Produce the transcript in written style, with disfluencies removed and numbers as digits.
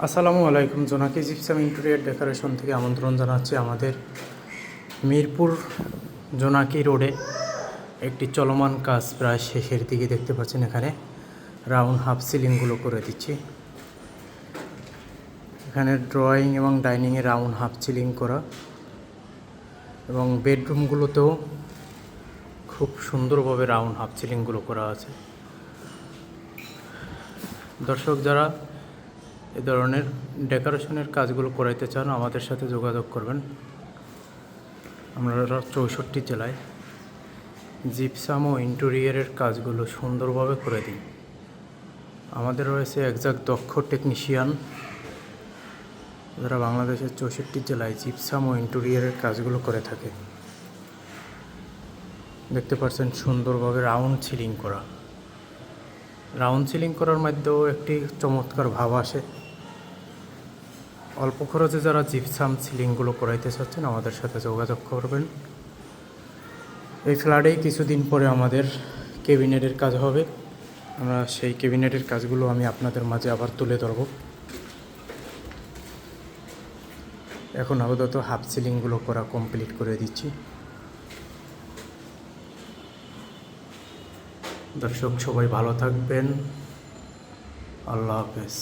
আসসালামু আলাইকুম। জোনাকি জিপসাম ইন্টেরিয়র ডেকোরেশন থেকে আমন্ত্রণ জানাচ্ছি আমাদের মিরপুর জোনাকি রোডে একটি চলমান কাজ প্রায় শেষের দিকে। দেখতে পাচ্ছেন এখানে রাউন্ড হাফ সিলিংগুলো করে দিচ্ছি। এখানে ড্রয়িং এবং ডাইনিংয়ে রাউন্ড হাফ সিলিং করা এবং বেডরুমগুলোতেও খুব সুন্দরভাবে রাউন্ড হাফ সিলিংগুলো করা আছে। দর্শক যারা এ ধরনের ডেকোরেশনের কাজগুলো করাইতে চান আমাদের সাথে যোগাযোগ করবেন। আমরা 64 জেলায় জিপসাম ও ইন্টেরিয়রের কাজগুলো সুন্দরভাবে করে দিই। আমাদের রয়েছে একজাক্ট দক্ষ টেকনিশিয়ান যারা বাংলাদেশের 64 জেলায় জিপসাম ও ইন্টেরিয়রের কাজগুলো করে থাকে। দেখতে পাচ্ছেন সুন্দরভাবে রাউন্ড সিলিং করা। রাউন্ড সিলিং করার মধ্যেও একটি চমৎকার ভাব আসে। অল্প খরচে যারা জিপসাম সিলিংগুলো করাইতে চাচ্ছেন আমাদের সাথে যোগাযোগ করবেন। এই ফ্ল্যাটেই কিছুদিন পরে আমাদের ক্যাবিনেটের কাজ হবে। আমরা সেই ক্যাবিনেটের কাজগুলো আমি আপনাদের মাঝে আবার তুলে ধরব। এখন আপাতত হাফ সিলিংগুলো করা কমপ্লিট করে দিচ্ছি। দর্শক সবাই ভালো থাকবেন। আল্লাহ হাফেজ।